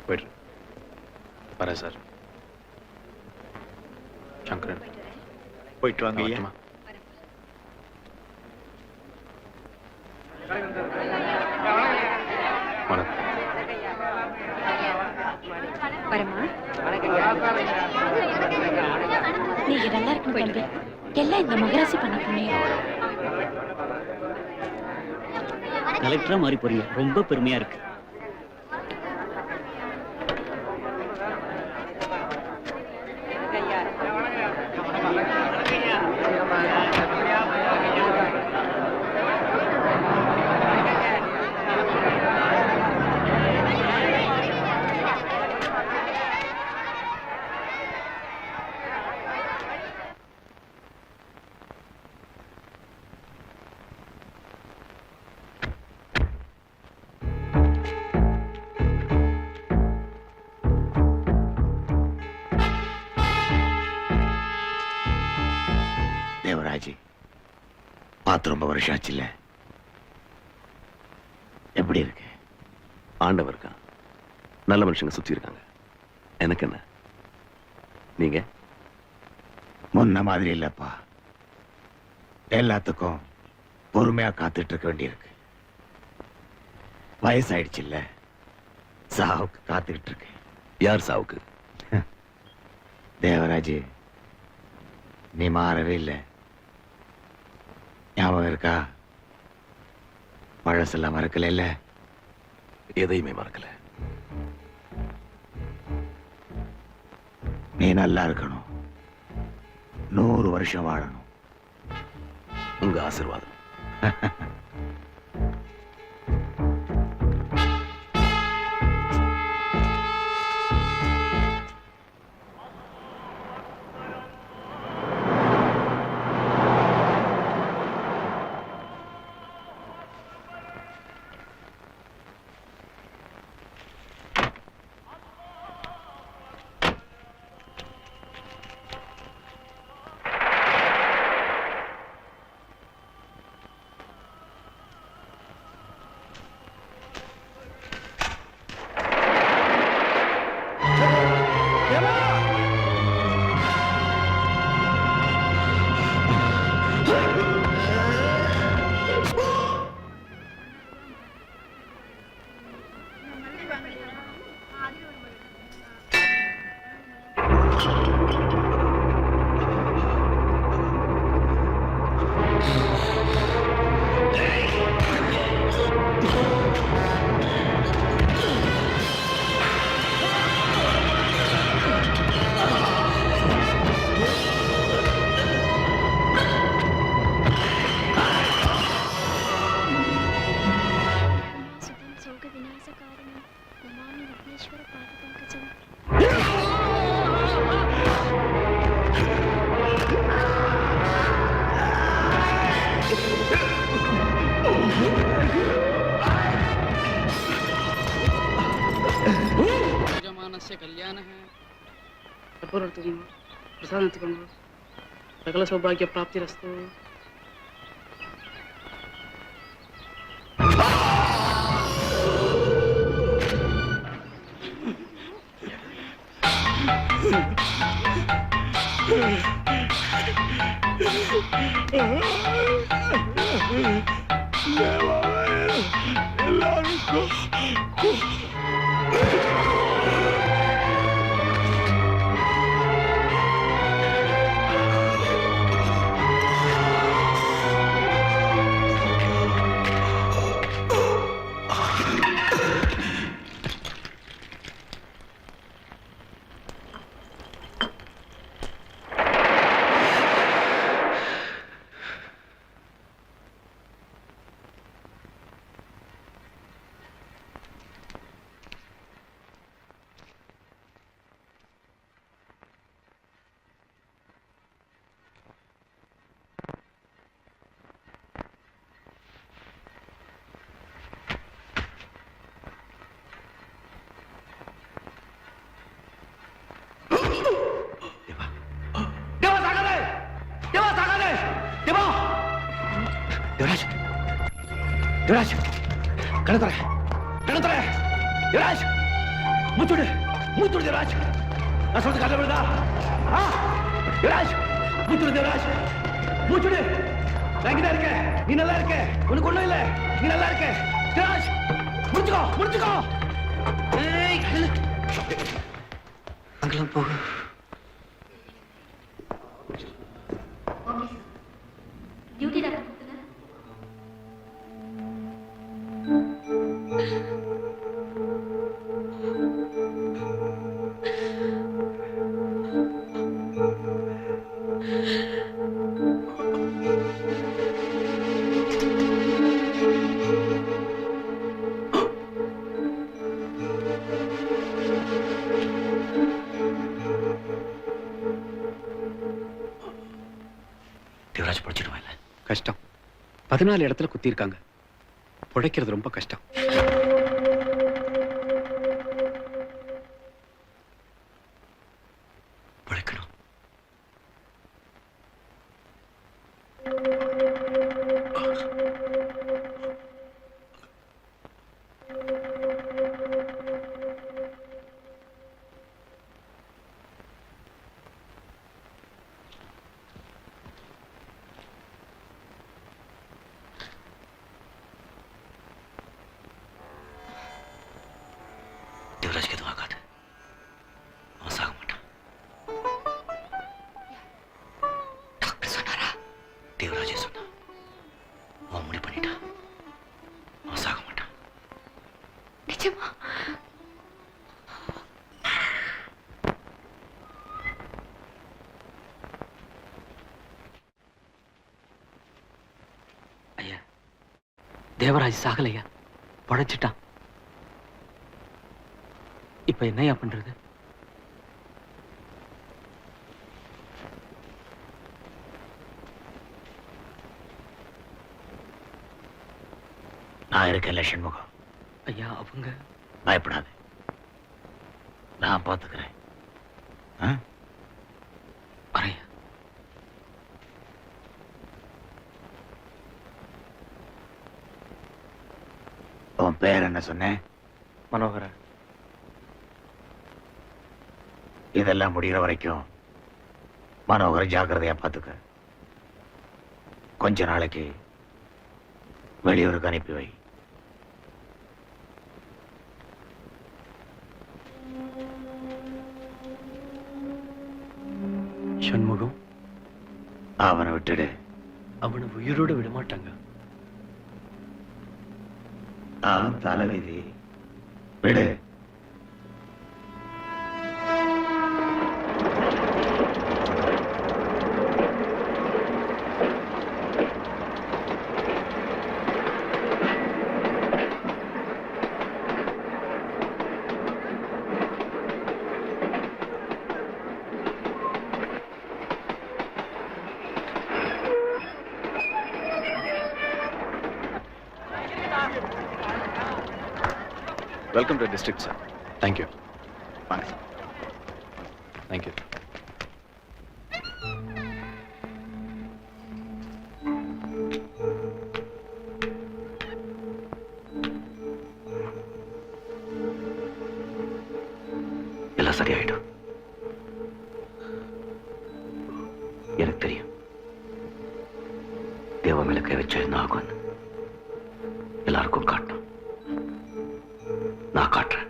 போய்ட்டு வரேன் சார். சங்கரன் போயிட்டு வாங்க ஐயா. வணக்கம். வரமா நீங்க நல்லா இருக்கணும் தம்பி. எல்லாம் இந்த மகராசி பண்ண புண்ணியம். கலெக்டரா மாறி போறீங்க, ரொம்ப பெருமையா இருக்கு. பார்த்து ரொம்ப வருஷம் ஆச்சு இல்ல? எப்படி இருக்கு? ஆண்டவர் இருக்கான், நல்ல மனுஷங்க சுத்தி இருக்காங்க. எனக்கு என்ன? நீங்க முன்ன மாதிரி இல்லப்பா. எல்லாத்துக்கும் பொறுமையா காத்துட்டு இருக்க வேண்டியிருக்கு. வயசாயிடுச்சு இல்ல, சாவுக்கு காத்துக்கிட்டு இருக்கு. யார் சாவுக்கு? தேவராஜ், நீ மாறவே இல்லை. ஞாபகம் இருக்கா? பழசெல்லாம் மறக்கல இல்ல? எதையுமே மறக்கல. நீ நல்லா இருக்கணும், 100 வருஷம் வாழணும். உங்க ஆசீர்வாதம். सकल सौभाग्य प्राप्तिरस्तु. युवराज, कण तोरे, युवराज, மூச்சுடு மூச்சுடு தேவராஜ். நான் சொல்றது காதுல விழுதா? தேவராஜ் மூச்சுடு தேவராஜ், மூச்சுடு. நான் இங்கதான் இருக்கேன், நீ நல்லா இருக்க, உனக்கு ஒண்ணும் இல்ல, நீ நல்லா இருக்க. தேவராஜ் முடிச்சுக்கோ முடிச்சுக்கோ. அங்கெல்லாம் போக டியூட்டி டாக்டர் தேவராஜ் படிச்சிடுவாங்க. கஷ்டம். 14 இடத்துல குத்திருக்காங்க. புழைக்கிறது ரொம்ப கஷ்டம். பிழைக்கணும். தேவராஜ்க்கு எதுவும் ஆகாது. அவன் சாக மாட்டான். டாக்டர் சொன்னாரா? தேவராஜே சொன்னான். அவன் முடிவு பண்ணிட்டான். அவன் சாக மாட்டான். நிஜமா? ஐயா, தேவராஜ் சாகலையா, படைச்சிட்டான். இப்ப என்னையா பண்றது? நான் இருக்கேன்ல சண்முகம். ஐயா, அவங்க பயப்படாது, நான் பார்த்துக்கிறேன். வரையா. உன் பேர் என்ன சொன்னேன்? மனோகரன். இதெல்லாம் முடிகிற வரைக்கும் மனோகரை ஜாக்கிரதையா பார்த்துக்க. கொஞ்ச நாளைக்கு வெளியூருக்கு அனுப்பி வை. சண்முகம், அவனை விட்டுடு. அவனை உயிரோட விட மாட்டாங்க. அவன் தலைவிதி. விடு. Welcome to district sir. Thank you. வாங்க சார். தேங்க்யூ. எல்லாம் சரியாயிடும். எனக்கு தெரியும் தேவ மேல கை வச்சா என்ன ஆகும்னு. எல்லாருக்கும் காட்டணும். நான் காட்டுறேன்.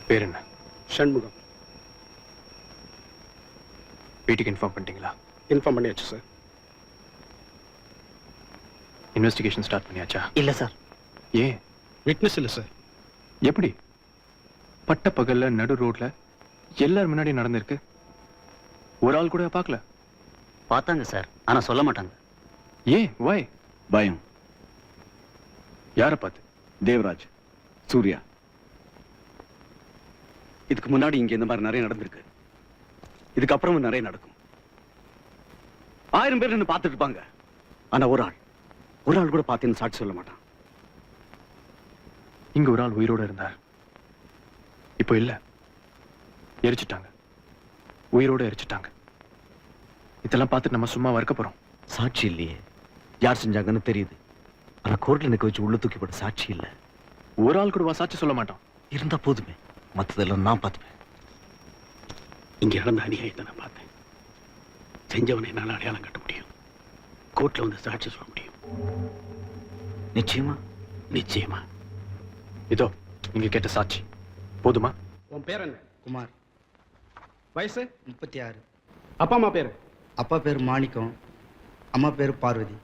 பேர் என்ன? ஷண்முகம். வீட்டுக்கு இன்ஃபார்ம் பண்ணிட்டீங்களா? இன்ஃபார்ம் பண்ணியாச்சு சார். இன்வெஸ்டிகேஷன் ஸ்டார்ட் பண்ணியாச்சா? இல்ல சார். ஏன்? விட்னஸ் இல்லை சார். எப்படி பட்ட பகல்ல நடு ரோட்ல எல்லாரும் முன்னாடி நடந்திருக்கு? ஒரு ஆள் கூட பார்க்கல? பார்த்தாங்க சார், ஆனா சொல்ல மாட்டாங்க. ஏன்? வை? பயம். யாரை பார்த்து? தேவராஜ், சூர்யா. இதுக்கு முன்னாடி இங்க இந்த மாதிரி நிறைய நடந்திருக்கு. இதுக்கப்புறமும் நிறைய நடக்கும். 1000 பேர் நின்னு பார்த்துட்டு இருப்பாங்க. ஆனா ஒரு ஆள் கூட பார்த்தேன்னு சாட்சி சொல்ல மாட்டான். இங்க ஒரு ஆள் உயிரோட இருந்தார், இப்போ இல்ல, எரிச்சிட்டாங்க. உயிரோட எரிச்சிட்டாங்க. இதெல்லாம் பார்த்துட்டு நம்ம சும்மா வறுக்க போறோம்? சாட்சி இல்லையே, யார் செஞ்சாங்கன்னு தெரியுது. ஆனா கோர்ட்ல நிக்க வச்சு உள்ள தூக்கி போட சாட்சி இல்ல. ஒரு ஆள் கூட சாட்சி சொல்ல மாட்டோம். இருந்தா போதுமே, மத்ததெல்லாம் நான் பார்த்துப்பேன். இங்க நடந்த அநியாயத்தை நான் பார்த்தேன். செஞ்சவனை என்னால் அடையாளம் கட்ட முடியும். கோர்ட்ல வந்து சாட்சி சொல்ல முடியும். நிச்சயமா? நிச்சயமா. இதோ நீங்க கேட்ட சாட்சி போதுமா? உன் பேர் என்ன? குமார். வயசு? 36. அப்பா அம்மா பேரு? அப்பா பேர் மாணிக்கம், அம்மா பேர் பார்வதி.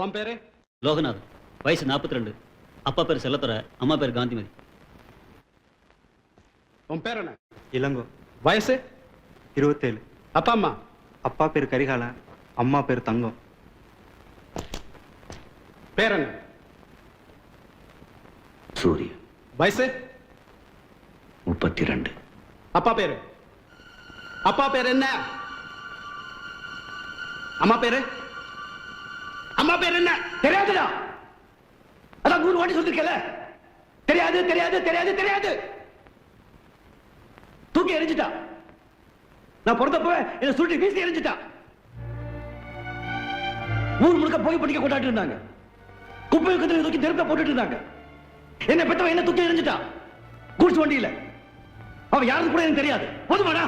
உன் பேரு? லோகநாதன். வயசு 42. அப்பா பேர் செல்லத்துறை, அம்மா பேர் காந்திமதி. உன் பேர் என்ன? இளங்கோ. வயசு? 27. அப்பா அம்மா? அப்பா பேர் கரிகாலா, அம்மா பேர் தங்கம். பேர் என்ன? சூரிய. வயசு? 32. அப்பா பேரு? அப்பா பேர் என்ன? அம்மா பேரு? அம்மா பேர் என்ன? தெரியாதுடா. அதான் 3 வாட்டி சொல்லிருக்கல. தெரியாது தெரியாது தெரியாது தெரியாது. தூக்கி எரிஞ்சிட்டா. நான் பிறந்தப்ப என்ன சுருட்டி வீசி எரிஞ்சிட்டா. ஊர் முழுக்க போய் படிக்க கொண்டாட்டு இருந்தாங்க. குப்பை கத்துல தூக்கி நெருப்ப போட்டுட்டு இருந்தாங்க. என்ன பெத்தவன் என்ன தூக்கி எரிஞ்சிட்டா. கூட்ஸ் வண்டியில. அவ யாருக்கு கூட எனக்கு தெரியாது. போதுமாடா?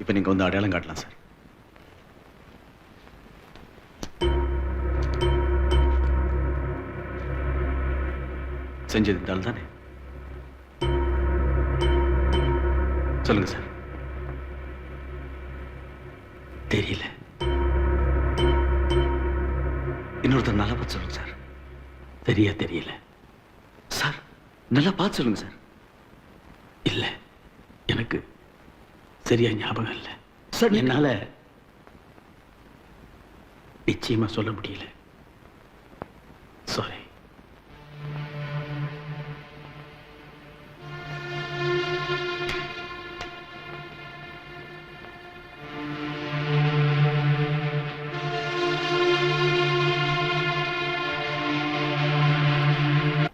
இப்ப நீங்க வந்து அடையாளம் காட்டலாம் சார். செஞ்சது இந்த ஆள் தானே? சொல்லுங்க சார். தெரியல. இன்னொருத்தர் நல்லா பார்த்து சொல்லுங்க சார். சரியா தெரியல. சார் நல்லா பார்த்து சொல்லுங்க சார். இல்ல, எனக்கு சரியா ஞாபகம் இல்லை சார். என்னால நிச்சயமா சொல்ல முடியல. சாரி.